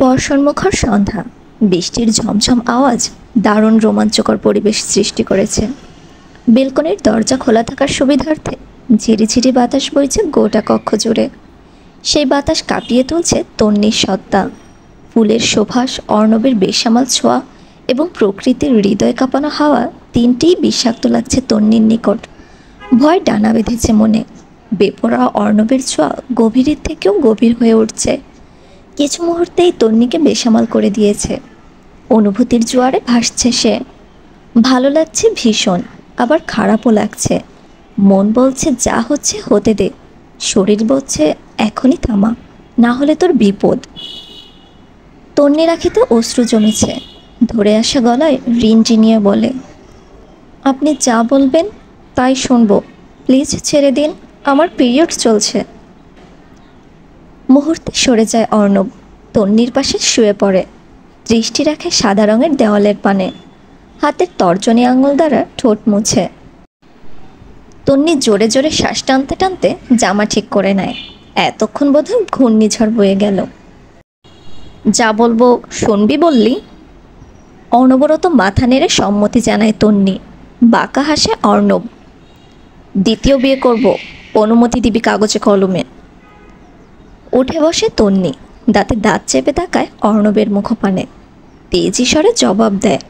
বর্ষণমুখর সন্ধ্যা, বৃষ্টির ঝমঝম আওয়াজ দারুণ রোমাঞ্চকর পরিবেশ সৃষ্টি করেছে। বেলকনির দরজা খোলা থাকার সুবিধার্থে ঝিরিঝিরি বাতাস বইছে গোটা কক্ষ জুড়ে। সেই বাতাস কাঁপিয়ে তুলছে তন্বীর সত্তা। ফুলের সুবাস, অর্ণবের বেসামাল ছোঁয়া এবং প্রকৃতির হৃদয় কাঁপানো হাওয়া, তিনটিই বিষাক্ত লাগছে তন্বীর নিকট। ভয় ডানা বেঁধেছে মনে। বেপরোয়া অর্ণবের ছোঁয়া গভীরের থেকেও গভীর হয়ে উঠছে। কিছু মুহূর্তেই তন্বীকে বেসামাল করে দিয়েছে। অনুভূতির জোয়ারে ভাসছে সে। ভালো লাগছে ভীষণ, আবার খারাপও লাগছে। মন বলছে যা হচ্ছে হতে দে, শরীর বলছে এখনই থামা, না হলে তোর বিপদ। তন্বীর আঁখিতে অশ্রু জমেছে। ধরে আসা গলায় রিনঝিনিয়ে বলে, আপনি যা বলবেন তাই শুনবো, প্লিজ ছেড়ে দিন, আমার পিরিয়ড চলছে। মুহূর্তে সরে যায় অর্ণব, তন্বীর পাশে শুয়ে পড়ে। দৃষ্টি রাখে সাদা রঙের দেওয়ালের পানে। হাতের তর্জনী আঙুল দ্বারা ঠোঁট মুছে। তন্বী জোরে জোরে শ্বাস টানতে টানতে জামা ঠিক করে নেয়। এতক্ষণ বোধহয় ঘূর্ণিঝড় বয়ে গেল। যা বলবো শুনবি বললি? অনবরত মাথা নেড়ে সম্মতি জানায় তন্বী। বাঁকা হাসে অর্ণব। দ্বিতীয় বিয়ে করব, অনুমতি দিবি কাগজে কলমে। উঠে বসে তন্বী, দাঁতে দাঁত চেপে তাকায় অর্ণবের মুখপানে। তেজি স্বরে জবাব দেয়,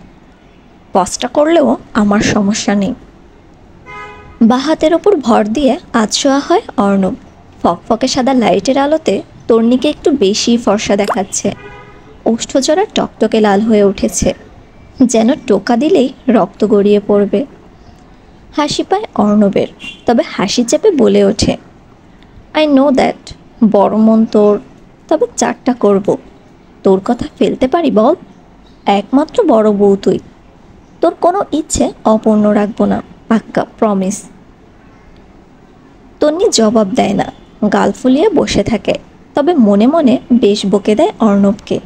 পস্তা করলেও আমার সমস্যা নেই। বাঁ হাতের ওপর ভর দিয়ে আধশোয়া হয় অর্ণব। ফকফকে সাদা লাইটের আলোতে তন্বীকে একটু বেশি ফর্সা দেখাচ্ছে। ওষ্ঠজোড়া টকটকে লাল হয়ে উঠেছে, যেন টোকা দিলেই রক্ত গড়িয়ে পড়বে। হাসি পায় অর্ণবের, তবে হাসি চেপে বলে ওঠে, আই নো দ্যাট, বড় মন তোর, তবে চারটা করব। তোর কথা ফেলতে পারি বল? একমাত্র বড় বউ তুই, তোর কোনো ইচ্ছে অপূর্ণ রাখবো না, পাক্কা প্রমিস। তন্বী জবাব দেয় না, গাল ফুলিয়ে বসে থাকে, তবে মনে মনে বেশ বকে দেয় অর্ণবকে।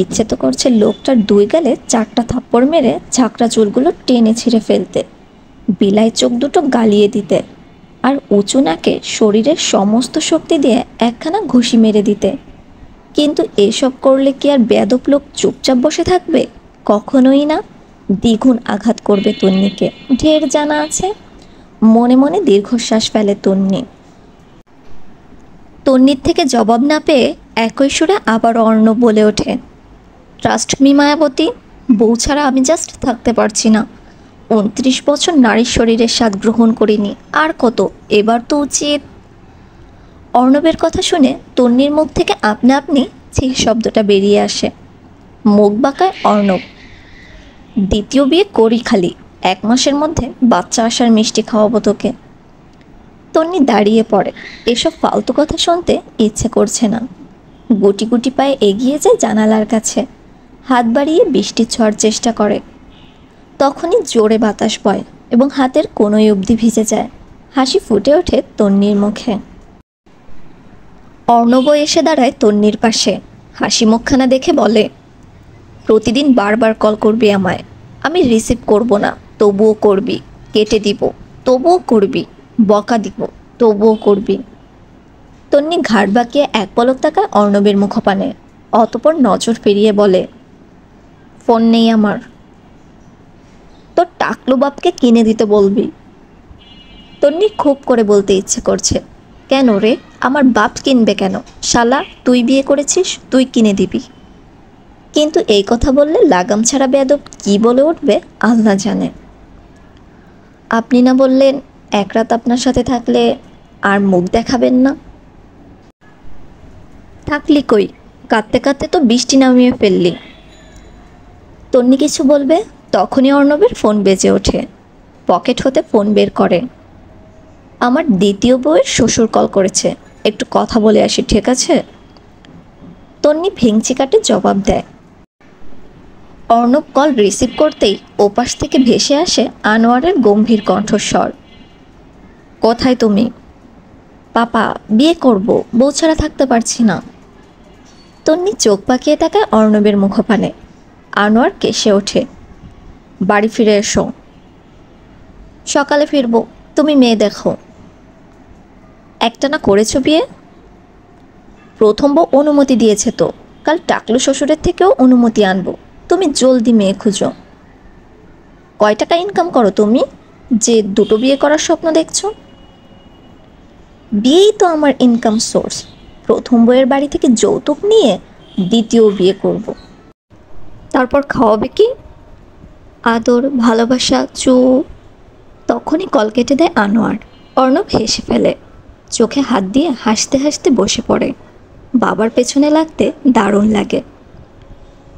ইচ্ছে তো করছে লোকটার দুই গালে চারটা থাপ্পড় মেরে ঝাঁকড়া চুলগুলো টেনে ছিঁড়ে ফেলতে, বিলাই চোখ দুটো গালিয়ে দিতে, আর উঁচু নাকে শরীরের সমস্ত শক্তি দিয়ে একখানা ঘুষি মেরে দিতে। কিন্তু এসব করলে কি আর বেয়াদব লোক চুপচাপ বসে থাকবে? কখনোই না। দ্বিগুণ আঘাত করবে তন্বীকে, ঢের জানা আছে। মনে মনে দীর্ঘশ্বাস ফেলে তন্বী। তন্বীর থেকে জবাব না পেয়ে একই সুরে আবার অর্ণব বলে ওঠে, ট্রাস্ট মি মায়াবতী, বউ ছাড়া আমি জাস্ট থাকতে পারছি না। 29 বছর নারীর শরীরের স্বাদ গ্রহণ করিনি, আর কত, এবার তো উচিত। অর্ণবের কথা শুনে তন্বীর মুখ থেকে আপনা আপনি ছি শব্দটা বেরিয়ে আসে। মুখ বাঁকায় অর্ণব। দ্বিতীয় বিয়ে করি খালি, 1 মাসের মধ্যে বাচ্চা আসার মিষ্টি খাওয়াবো তোকে। তন্বী দাঁড়িয়ে পড়ে। এসব ফালতু কথা শুনতে ইচ্ছে করছে না। গুটি গুটি পায়ে এগিয়ে যায় জানালার কাছে, হাত বাড়িয়ে বৃষ্টি ছোঁয়ার চেষ্টা করে। তখনই জোরে বাতাস বয় এবং হাতের কোনোই অবধি ভিজে যায়। হাসি ফুটে ওঠে তন্বীর মুখে। অর্ণব এসে দাঁড়ায় তন্বীর পাশে, হাসি মুখখানা দেখে বলে, প্রতিদিন বারবার কল করবি আমায়, আমি রিসিভ করব না, তবুও করবি। কেটে দিব, তবুও করবি। বকা দিব, তবুও করবি। তন্বী ঘাড় বাঁকিয়ে এক পলক তাকায় অর্ণবের মুখপানে, অতপর নজর ফিরিয়ে বলে, ফোন নেই আমার। তোর টাকলু বাপকে কিনে দিতে বলবি। তন্বী খুব করে বলতে ইচ্ছে করছে, কেন রে, আমার বাপ কিনবে কেন? শালা, তুই বিয়ে করেছিস, তুই কিনে দিবি। কিন্তু এই কথা বললে লাগাম ছাড়া বেয়াদব কি বলে উঠবে আল্লাহ জানে। আপনি না বললেন এক রাত আপনার সাথে থাকলে আর মুখ দেখাবেন না? থাকলি কই, কাঁদতে কাঁদতে তো বৃষ্টি নামিয়ে ফেললি। তন্বী কিছু বলবে, তখনই অর্ণবের ফোন বেজে ওঠে। পকেট হতে ফোন বের করে। আমার দ্বিতীয় বউয়ের শ্বশুর কল করেছে, একটু কথা বলে আসি, ঠিক আছে? তন্বী ভেঙচি কাটে জবাব দেয়। অর্ণব কল রিসিভ করতেই ওপাশ থেকে ভেসে আসে আনোয়ারের গম্ভীর কণ্ঠস্বর, কোথায় তুমি? পাপা, বিয়ে করব, বউ ছাড়া থাকতে পারছি না। তন্বী চোখ পাকিয়ে তাকায় অর্ণবের মুখপানে। আনোয়ার কেসে ওঠে, বাড়ি ফিরে এসো। সকালে ফিরবো, তুমি মেয়ে দেখো। একটা না করেছো বিয়ে? প্রথম বউ অনুমতি দিয়েছে তো, কাল টাকলু শ্বশুরের থেকেও অনুমতি আনবো। তুমি জলদি মেয়ে খুঁজো। কয় টাকা ইনকাম করো তুমি যে দুটো বিয়ে করার স্বপ্ন দেখছো? বিয়েই তো আমার ইনকাম সোর্স। প্রথম বউয়ের বাড়ি থেকে যৌতুক নিয়ে দ্বিতীয় বিয়ে করব। তারপর খাওয়াবে কি? আদর, ভালোবাসা, তখনই কল কেটে দেয় আনোয়ার। অর্ণব হেসে ফেলে, চোখে হাত দিয়ে হাসতে হাসতে বসে পড়ে। বাবার পেছনে লাগতে দারুণ লাগে।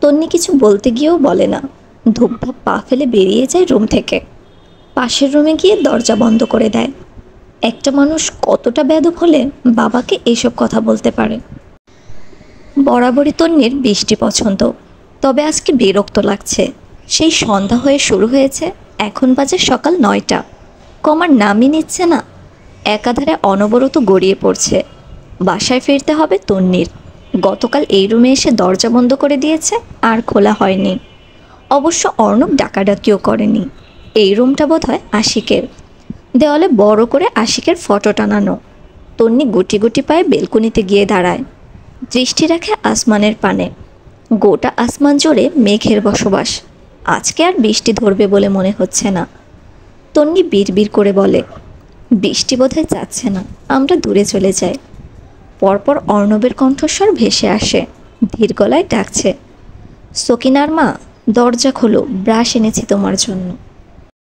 তন্নি কিছু বলতে গিয়েও বলে না, ধূপধাপ পা ফেলে বেরিয়ে যায় রুম থেকে। পাশের রুমে গিয়ে দরজা বন্ধ করে দেয়। একটা মানুষ কতটা বেয়াদব হলে বাবাকে এসব কথা বলতে পারে। বরাবরই তন্নির বৃষ্টি পছন্দ, তবে আজকে বিরক্ত লাগছে। সেই সন্ধ্যা হয়ে শুরু হয়েছে, এখন বাজে সকাল 9টা। কমার নামই নিচ্ছে না। একাধারে অনবরত গড়িয়ে পড়ছে। বাসায় ফিরতে হবে তন্নির। গতকাল এই রুমে এসে দরজা বন্ধ করে দিয়েছে, আর খোলা হয়নি। অবশ্য অর্ণব ডাকাডাকিও করেনি। এই রুমটা বোধহয় আশিকের। দেওয়ালে বড় করে আশিকের ফটো টানানো। তন্নি গুটি গুটি পায়ে বেলকনিতে গিয়ে দাঁড়ায়। দৃষ্টি রাখে আসমানের পানে। গোটা আসমান জুড়ে মেঘের বসবাস। আজকে আর বৃষ্টি ধরবে বলে মনে হচ্ছে না। তন্নি বিড়বিড় করে বলে, বৃষ্টি বোধহয় যাচ্ছে না, আমরা দূরে চলে যাই। পরপর অর্ণবের কণ্ঠস্বর ভেসে আসে, ধীর গলায় ডাকছে, সকিনার মা, দরজা খোলো, ব্রাশ এনেছি তোমার জন্য।